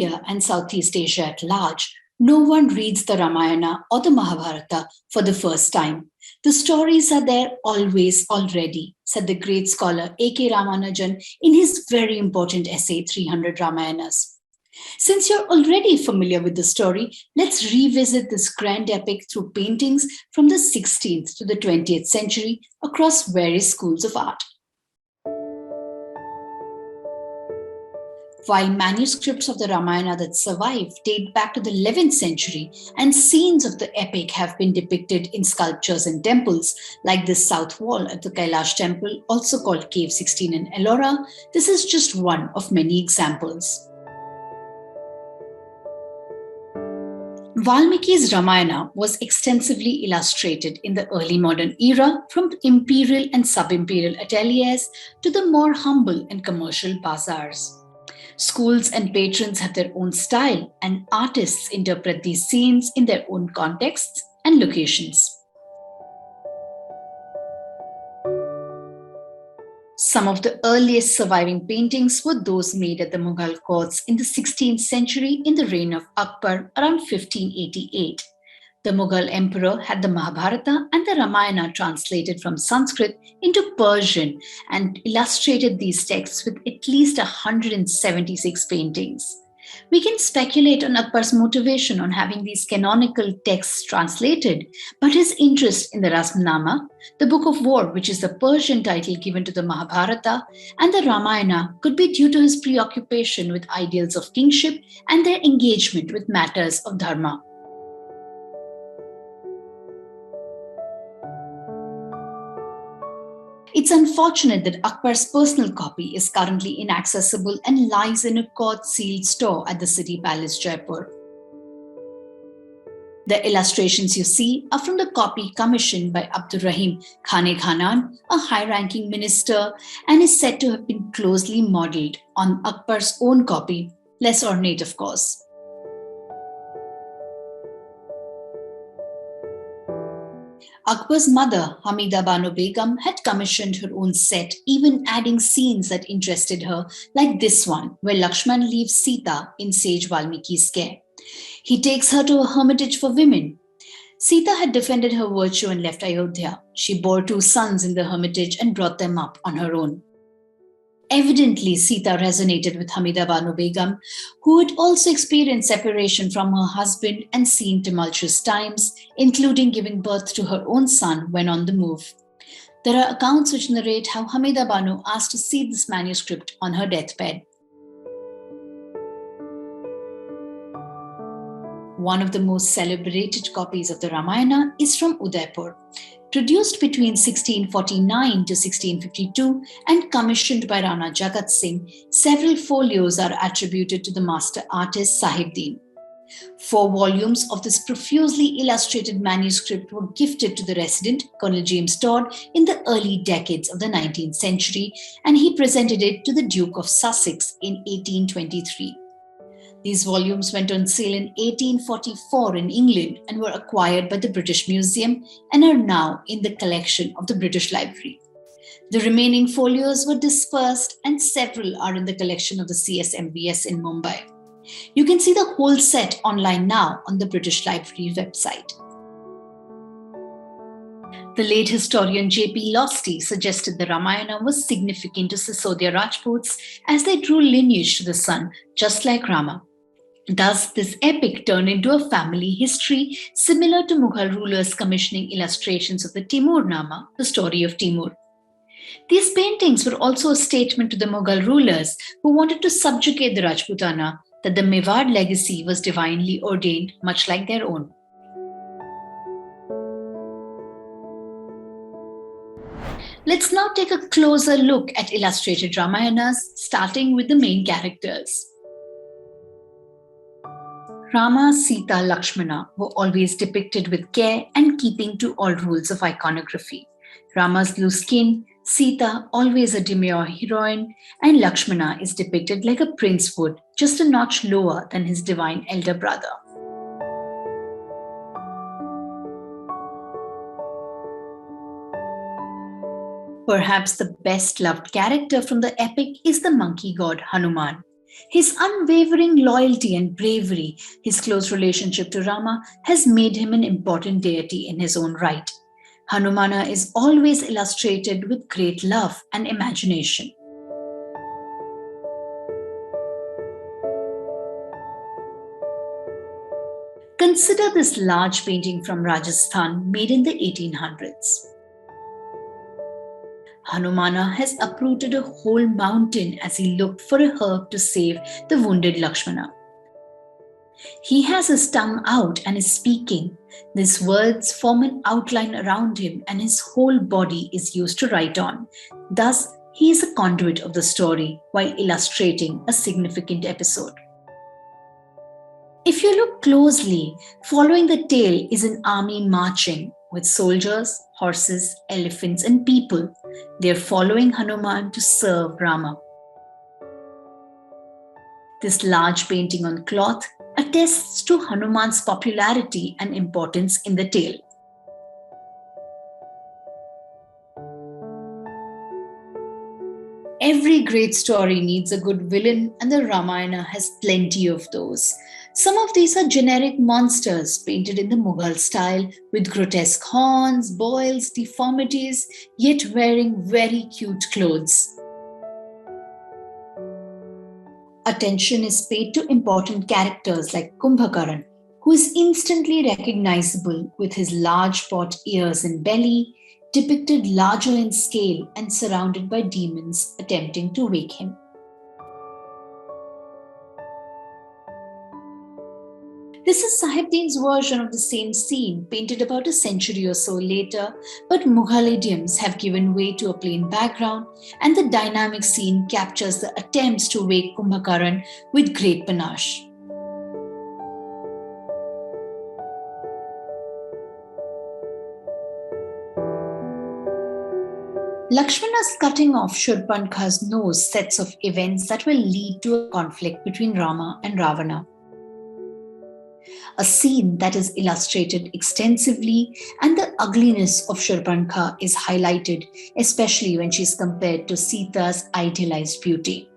India and Southeast Asia at large, no one reads the Ramayana or the Mahabharata for the first time. The stories are there always already, said the great scholar A.K. Ramanujan in his very important essay 300 Ramayanas. Since you're already familiar with the story, let's revisit this grand epic through paintings from the 16th to the 20th century across various schools of art. While manuscripts of the Ramayana that survive date back to the 11th century and scenes of the epic have been depicted in sculptures and temples, like this south wall at the Kailash temple, also called Cave 16 in Ellora, this is just one of many examples. Valmiki's Ramayana was extensively illustrated in the early modern era, from imperial and sub-imperial ateliers to the more humble and commercial bazaars. Schools and patrons have their own style, and artists interpret these scenes in their own contexts and locations. Some of the earliest surviving paintings were those made at the Mughal courts in the 16th century in the reign of Akbar around 1588. The Mughal emperor had the Mahabharata and the Ramayana translated from Sanskrit into Persian and illustrated these texts with at least 176 paintings. We can speculate on Akbar's motivation on having these canonical texts translated, but his interest in the Rasmnama, the Book of War, which is the Persian title given to the Mahabharata, and the Ramayana could be due to his preoccupation with ideals of kingship and their engagement with matters of dharma. It's unfortunate that Akbar's personal copy is currently inaccessible and lies in a court-sealed store at the City Palace, Jaipur. The illustrations you see are from the copy commissioned by Abdurrahim Khane Khanan, a high-ranking minister, and is said to have been closely modelled on Akbar's own copy, less ornate of course. Akbar's mother, Hamida Banu Begum, had commissioned her own set, even adding scenes that interested her, like this one, where Lakshman leaves Sita in sage Valmiki's care. He takes her to a hermitage for women. Sita had defended her virtue and left Ayodhya. She bore 2 sons in the hermitage and brought them up on her own. Evidently, Sita resonated with Hamida Banu Begum, who had also experienced separation from her husband and seen tumultuous times, including giving birth to her own son when on the move. There are accounts which narrate how Hamida Banu asked to see this manuscript on her deathbed. One of the most celebrated copies of the Ramayana is from Udaipur. Produced between 1649 to 1652 and commissioned by Rana Jagat Singh, several folios are attributed to the master artist Sahibdeen. 4 volumes of this profusely illustrated manuscript were gifted to the resident, Colonel James Todd, in the early decades of the 19th century, and he presented it to the Duke of Sussex in 1823. These volumes went on sale in 1844 in England and were acquired by the British Museum and are now in the collection of the British Library. The remaining folios were dispersed and several are in the collection of the CSMBS in Mumbai. You can see the whole set online now on the British Library website. The late historian J.P. Losty suggested the Ramayana was significant to Sisodiya Rajputs as they drew lineage to the sun, just like Rama. Thus, this epic turned into a family history similar to Mughal rulers commissioning illustrations of the Timur Nama, the story of Timur. These paintings were also a statement to the Mughal rulers who wanted to subjugate the Rajputana that the Mewar legacy was divinely ordained, much like their own. Let's now take a closer look at illustrated Ramayanas, starting with the main characters. Rama, Sita, Lakshmana were always depicted with care and keeping to all rules of iconography. Rama's blue skin, Sita always a demure heroine, and Lakshmana is depicted like a prince would, just a notch lower than his divine elder brother. Perhaps the best loved character from the epic is the monkey god Hanuman. His unwavering loyalty and bravery, his close relationship to Rama, has made him an important deity in his own right. Hanumana is always illustrated with great love and imagination. Consider this large painting from Rajasthan made in the 1800s. Hanumana has uprooted a whole mountain as he looked for a herb to save the wounded Lakshmana. He has his tongue out and is speaking. These words form an outline around him and his whole body is used to write on. Thus, he is a conduit of the story while illustrating a significant episode. If you look closely, following the tale is an army marching with soldiers, horses, elephants, and people. They are following Hanuman to serve Rama. This large painting on cloth attests to Hanuman's popularity and importance in the tale. Every great story needs a good villain, and the Ramayana has plenty of those. Some of these are generic monsters painted in the Mughal style with grotesque horns, boils, deformities, yet wearing very cute clothes. Attention is paid to important characters like Kumbhakaran, who is instantly recognizable with his large pot ears and belly, depicted larger in scale and surrounded by demons attempting to wake him. This is Sahibdeen's version of the same scene, painted about a century or so later, but Mughal idioms have given way to a plain background, and the dynamic scene captures the attempts to wake Kumbhakaran with great panache. Lakshmana's cutting off Shurpankh's nose sets off events that will lead to a conflict between Rama and Ravana. A scene that is illustrated extensively, and the ugliness of Shurpankha is highlighted, especially when she is compared to Sita's idealized beauty.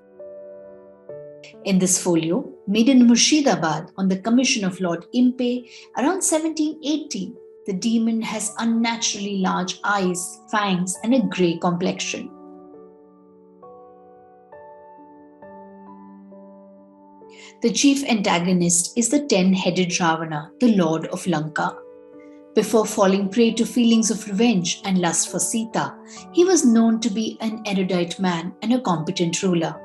In this folio, made in Murshidabad on the commission of Lord Impey around 1780, the demon has unnaturally large eyes, fangs, and a grey complexion. The chief antagonist is the 10-headed Ravana, the lord of Lanka. Before falling prey to feelings of revenge and lust for Sita, he was known to be an erudite man and a competent ruler.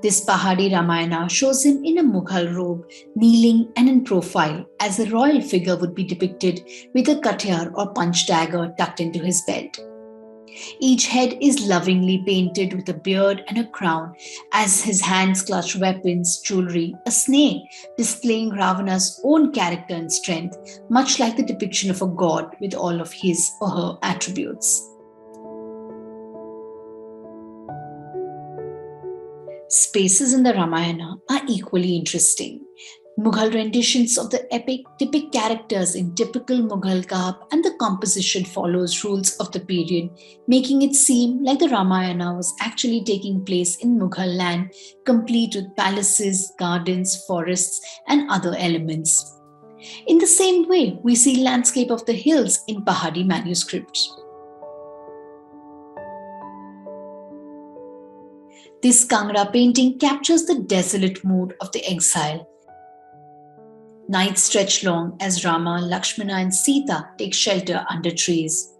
This Pahadi Ramayana shows him in a Mughal robe, kneeling and in profile, as a royal figure would be depicted with a katyar or punch dagger tucked into his belt. Each head is lovingly painted with a beard and a crown, as his hands clutch weapons, jewelry, a snake, displaying Ravana's own character and strength, much like the depiction of a god with all of his or her attributes. Spaces in the Ramayana are equally interesting. Mughal renditions of the epic depict characters in typical Mughal garb, and the composition follows rules of the period, making it seem like the Ramayana was actually taking place in Mughal land, complete with palaces, gardens, forests, and other elements. In the same way, we see landscape of the hills in Pahadi manuscripts. This Kangra painting captures the desolate mood of the exile. Nights stretch long as Rama, Lakshmana, and Sita take shelter under trees.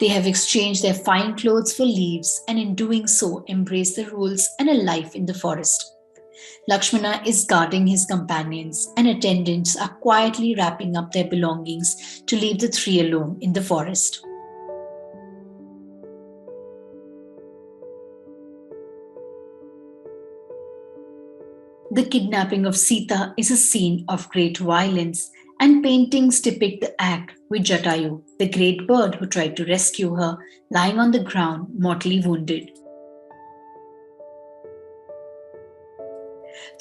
They have exchanged their fine clothes for leaves, and in doing so embrace the rules and a life in the forest. Lakshmana is guarding his companions, and attendants are quietly wrapping up their belongings to leave the three alone in the forest. The kidnapping of Sita is a scene of great violence, and paintings depict the act with Jatayu, the great bird who tried to rescue her, lying on the ground, mortally wounded.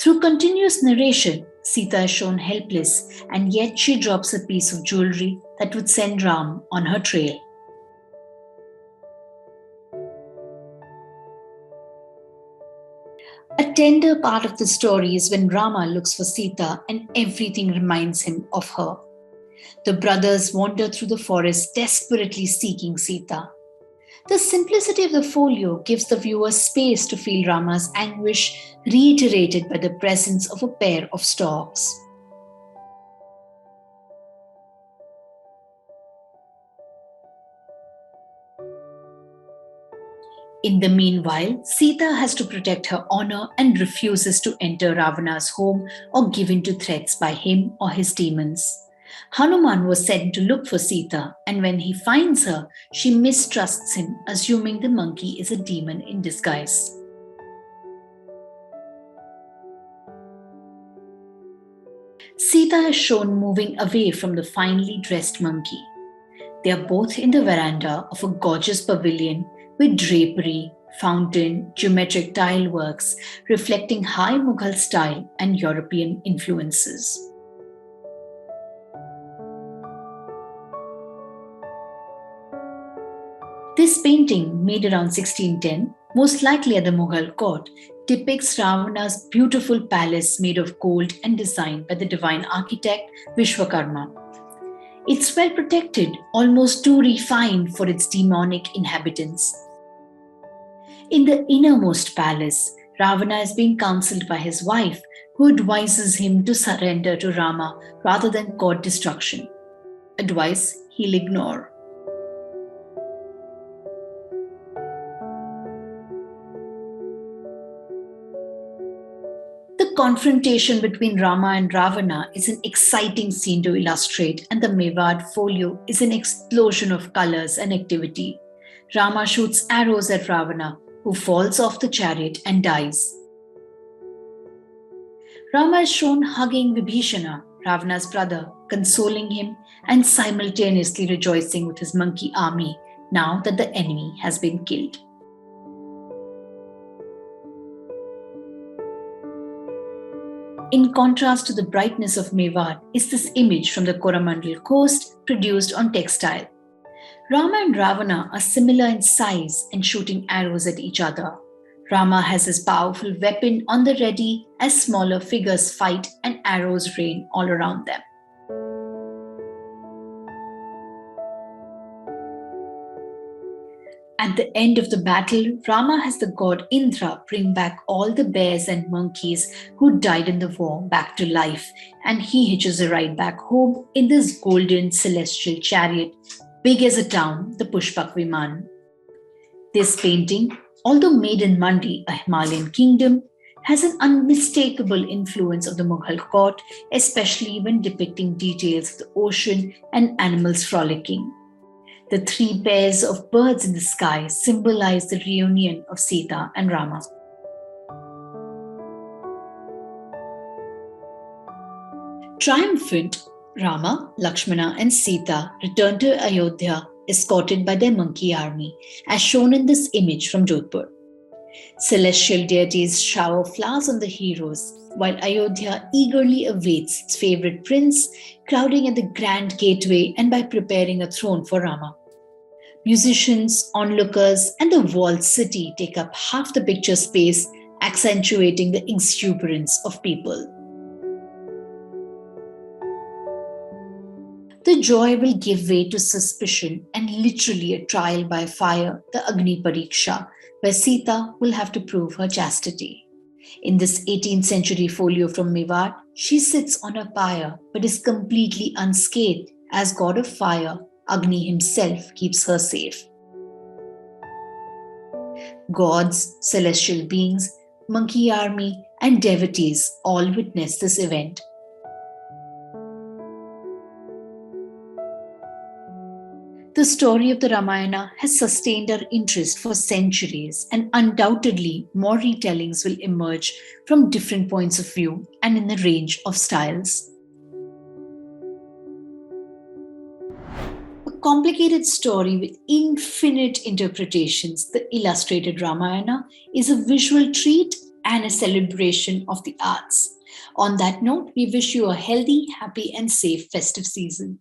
Through continuous narration, Sita is shown helpless, and yet she drops a piece of jewelry that would send Ram on her trail. A tender part of the story is when Rama looks for Sita and everything reminds him of her. The brothers wander through the forest desperately seeking Sita. The simplicity of the folio gives the viewer space to feel Rama's anguish, reiterated by the presence of a pair of storks. In the meanwhile, Sita has to protect her honor and refuses to enter Ravana's home or give in to threats by him or his demons. Hanuman was sent to look for Sita, and when he finds her, she mistrusts him, assuming the monkey is a demon in disguise. Sita is shown moving away from the finely dressed monkey. They are both in the veranda of a gorgeous pavilion with drapery, fountain, geometric tile works reflecting high Mughal style and European influences. This painting, made around 1610, most likely at the Mughal court, depicts Ravana's beautiful palace made of gold and designed by the divine architect Vishwakarma. It's well protected, almost too refined for its demonic inhabitants. In the innermost palace, Ravana is being counseled by his wife, who advises him to surrender to Rama rather than court destruction. Advice he'll ignore. The confrontation between Rama and Ravana is an exciting scene to illustrate, and the Mewad folio is an explosion of colors and activity. Rama shoots arrows at Ravana, who falls off the chariot and dies. Rama is shown hugging Vibhishana, Ravana's brother, consoling him and simultaneously rejoicing with his monkey army now that the enemy has been killed. In contrast to the brightness of Mewad is this image from the Coromandel coast produced on textile. Rama and Ravana are similar in size and shooting arrows at each other. Rama has his powerful weapon on the ready as smaller figures fight and arrows rain all around them. At the end of the battle, Rama has the god Indra bring back all the bears and monkeys who died in the war back to life, and he hitches a ride back home in this golden celestial chariot, big as a town, the Pushpak Viman. This painting, although made in Mandi, a Himalayan kingdom, has an unmistakable influence of the Mughal court, especially when depicting details of the ocean and animals frolicking. The three pairs of birds in the sky symbolize the reunion of Sita and Rama. Triumphant, Rama, Lakshmana, and Sita return to Ayodhya escorted by their monkey army, as shown in this image from Jodhpur. Celestial deities shower flowers on the heroes, while Ayodhya eagerly awaits its favorite prince, crowding at the grand gateway and by preparing a throne for Rama. Musicians, onlookers, and the walled city take up half the picture space, accentuating the exuberance of people. The joy will give way to suspicion and literally a trial by fire, the Agni Pariksha, where Sita will have to prove her chastity. In this 18th century folio from Mewad, she sits on a pyre but is completely unscathed as god of fire, Agni himself keeps her safe. Gods, celestial beings, monkey army, and devotees all witness this event. The story of the Ramayana has sustained our interest for centuries, and undoubtedly more retellings will emerge from different points of view and in a range of styles. A complicated story with infinite interpretations, the illustrated Ramayana is a visual treat and a celebration of the arts. On that note, we wish you a healthy, happy, and safe festive season.